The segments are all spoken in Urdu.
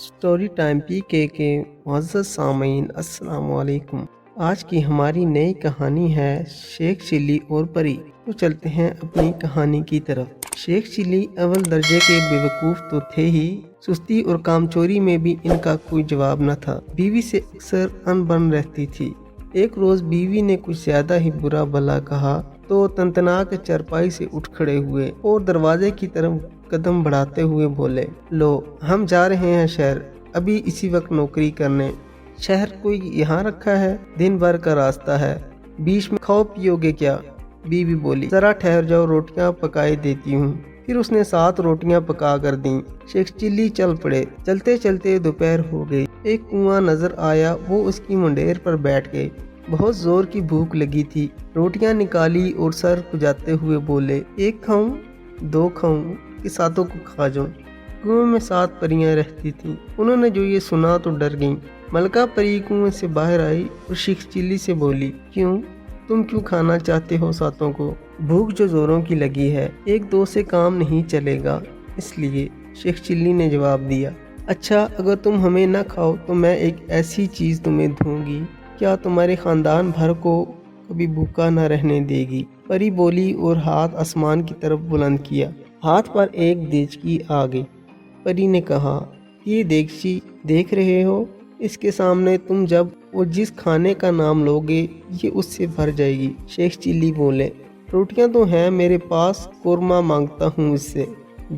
اسٹوری ٹائم PK کے معزز سامعین السلام علیکم۔ آج کی ہماری نئی کہانی ہے شیخ چلی اور پری۔ تو چلتے ہیں اپنی کہانی کی طرف۔ شیخ چلی اول درجے کے بیوقوف تو تھے ہی، سستی اور کام چوری میں بھی ان کا کوئی جواب نہ تھا۔ بیوی سے اکثر ان بن رہتی تھی۔ ایک روز بیوی نے کچھ زیادہ ہی برا بھلا کہا تو تنتنا کے چرپائی سے اٹھ کھڑے ہوئے اور دروازے کی طرف قدم بڑھاتے ہوئے بولے، لو ہم جا رہے ہیں شہر، ابھی اسی وقت نوکری کرنے۔ شہر کوئی یہاں رکھا ہے؟ دن بھر کا راستہ ہے، بیچ میں کھاؤ پیو گے کیا؟ بیوی بولی، ذرا ٹھہر جاؤ، روٹیاں پکائی دیتی ہوں۔ پھر اس نے 7 روٹیاں پکا کر دیں۔ شیخ چلی چل پڑے۔ چلتے چلتے دوپہر ہو گئی۔ ایک کنواں نظر آیا، وہ اس کی منڈیر پر بیٹھ گئے۔ بہت زور کی بھوک لگی تھی۔ روٹیاں نکالی اور سر کھجاتے ہوئے بولے، 1 کھاؤں 2 کھاؤں کہ 7 کو کھا جاؤں؟ کنویں میں 7 پریاں رہتی تھیں۔ انہوں نے جو یہ سنا تو ڈر گئیں۔ ملکہ پری کنویں سے باہر آئی اور شیخ چلی سے بولی، تم کیوں کھانا چاہتے ہو 7 کو؟ بھوک جو زوروں کی لگی ہے، 1-2 سے کام نہیں چلے گا، اس لیے۔ شیخ چلی نے جواب دیا، اچھا اگر تم ہمیں نہ کھاؤ تو میں ایک ایسی چیز تمہیں دوں گی، کیا تمہارے خاندان بھر کو کبھی بھوکا نہ رہنے دے گی؟ پری بولی اور ہاتھ آسمان کی طرف بلند کیا۔ ہاتھ پر ایک دیگچی آ گئی۔ پری نے کہا، یہ دیگچی دیکھ رہے ہو؟ اس کے سامنے تم جب اور جس کھانے کا نام لوگے یہ اس سے بھر جائے گی۔ شیخ چلی بولے، روٹیاں تو ہیں میرے پاس، قورمہ مانگتا ہوں اس سے۔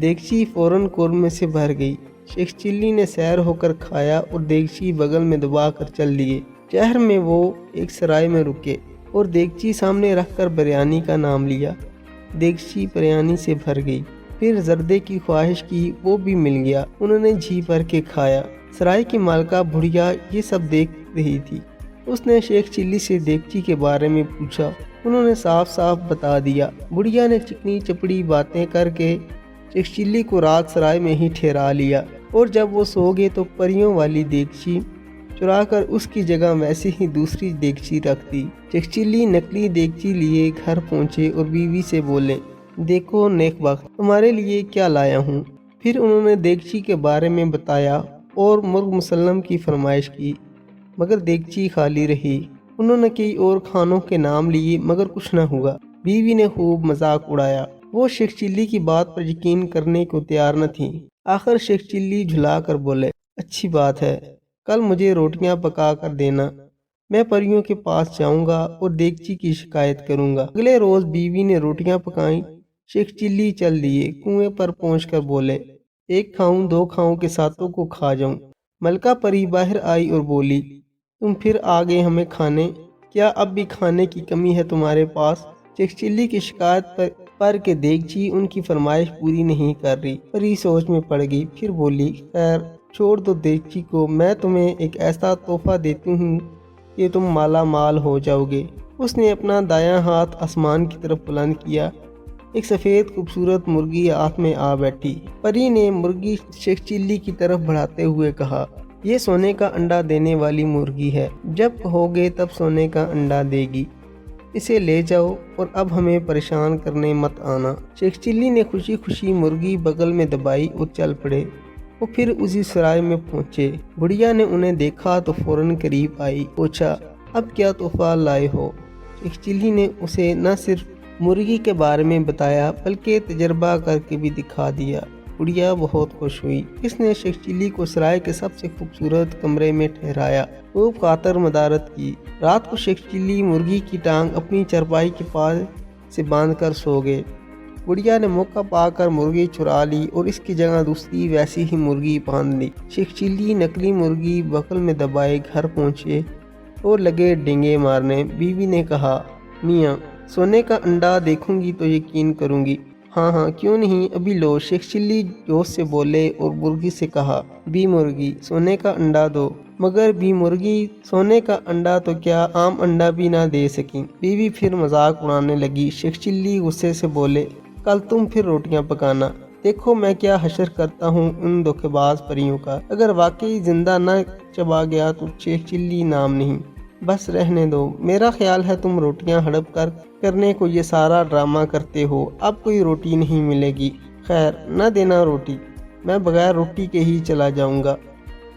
دیگچی فوراً قورمے سے بھر گئی۔ شیخ چلی نے سیر ہو کر کھایا اور دیگچی بغل میں دبا کر چل دیے۔ شہر میں وہ ایک سرائے میں رکے اور دیگچی سامنے رکھ کر بریانی کا نام لیا۔ دیگچی بریانی سے بھر گئی۔ پھر زردے کی خواہش کی، وہ بھی مل گیا۔ انہوں نے جی بھر کے کھایا۔ سرائے کی مالکہ بڑھیا یہ سب دیکھ رہی تھی۔ اس نے شیخ چلی سے دیگچی کے بارے میں پوچھا۔ انہوں نے صاف صاف بتا دیا۔ بڑھیا نے چکنی چپڑی باتیں کر کے شیخ چلی کو رات سرائے میں ہی ٹھہرا لیا، اور جب وہ سو گئے تو پریوں والی دیگچی چرا کر اس کی جگہ ویسے ہی دوسری دیگچی رکھ دی۔ شیخ چلی نکلی دیگچی لیے گھر پہنچے اور بیوی سے بولے، دیکھو نیک بخت، تمہارے لیے کیا لایا ہوں۔ پھر انہوں نے دیگچی کے بارے میں بتایا اور مرغ مسلم کی فرمائش کی، مگر دیگچی خالی رہی۔ انہوں نے کئی اور کھانوں کے نام لیے مگر کچھ نہ ہوا۔ بیوی نے خوب مذاق اڑایا۔ وہ شیخ چلی کی بات پر یقین کرنے کو تیار نہ تھی۔ آخر شیخ چلی جھلا کر بولے، اچھی بات ہے، کل مجھے روٹیاں پکا کر دینا، میں پریوں کے پاس جاؤں گا اور دیگچی کی شکایت کروں گا۔ اگلے روز بیوی نے روٹیاں پکائیں۔ شیخ چلی چل دیے۔ کنویں پر پہنچ کر بولے، 1 کھاؤں 2 کھاؤں کہ 7 کو کھا جاؤں؟ ملکہ پری باہر آئی اور بولی، تم پھر آ گئے ہمیں کھانے، کیا اب بھی کھانے کی کمی ہے تمہارے پاس؟ شیخ چلی کی شکایت پر کہ دیگچی ان کی فرمائش پوری نہیں کر رہی۔ پری سوچ میں پڑ گئی، پھر بولی، خیر چھوڑ دو دیگچی کو، میں تمہیں ایک ایسا تحفہ دیتی ہوں کہ تم مالا مال ہو جاؤ گے۔ اس نے اپنا دایاں ہاتھ آسمان کی طرف بلند کیا۔ ایک سفید خوبصورت مرغی ہاتھ میں آ بیٹھی۔ پری نے مرغی شیخ چلی کی طرف بڑھاتے ہوئے کہا، یہ سونے کا انڈا دینے والی مرغی ہے، جب کہو گے تب سونے کا انڈا دے گی، اسے لے جاؤ اور اب ہمیں پریشان کرنے مت آنا۔ شیخ چلی نے خوشی خوشی مرغی بغل میں دبائی اور چل پڑے۔ وہ پھر اسی سرائے میں پہنچے۔ بڑھیا نے انہیں دیکھا تو فوراً قریب آئی، پوچھا، اب کیا تحفہ لائے ہو؟ شیخ چلی نے اسے نہ صرف مرغی کے بارے میں بتایا بلکہ تجربہ کر کے بھی دکھا دیا۔ بڑھیا بہت خوش ہوئی۔ اس نے شیخ چلی کو سرائے کے سب سے خوبصورت کمرے میں ٹھہرایا، خوب خاطر مدارت کی۔ رات کو شیخ چلی مرغی کی ٹانگ اپنی چرپائی کے پاس سے باندھ کر سو گئے۔ بڑھیا نے موقع پا کر مرغی چرا لی اور اس کی جگہ دوسری ویسی ہی مرغی باندھ لی۔ شیخ چلی نکلی مرغی بغل میں دبائے گھر پہنچے اور لگے ڈینگے مارنے۔ بیوی نے کہا، میاں سونے کا انڈا دیکھوں گی تو یقین کروں گی۔ ہاں کیوں نہیں، ابھی لو۔ شیخ چلی جوش سے بولے اور مرغی سے کہا، بی مرغی سونے کا انڈا دو۔ مگر بی مرغی سونے کا انڈا تو کیا عام انڈا بھی نہ دے سکیں۔ بیوی پھر مذاق اڑانے لگی۔ شیخ چلی غصے سے بولے، کل تم پھر روٹیاں پکانا، دیکھو میں کیا حشر کرتا ہوں ان دھوکے باز پریوں کا۔ اگر واقعی زندہ نہ چبا گیا تو شیخ چلی نام نہیں، بس رہنے دو۔ میرا خیال ہے تم روٹیاں ہڑپ کرنے کو یہ سارا ڈرامہ کرتے ہو، اب کوئی روٹی نہیں ملے گی۔ خیر نہ دینا روٹی، میں بغیر روٹی کے ہی چلا جاؤں گا۔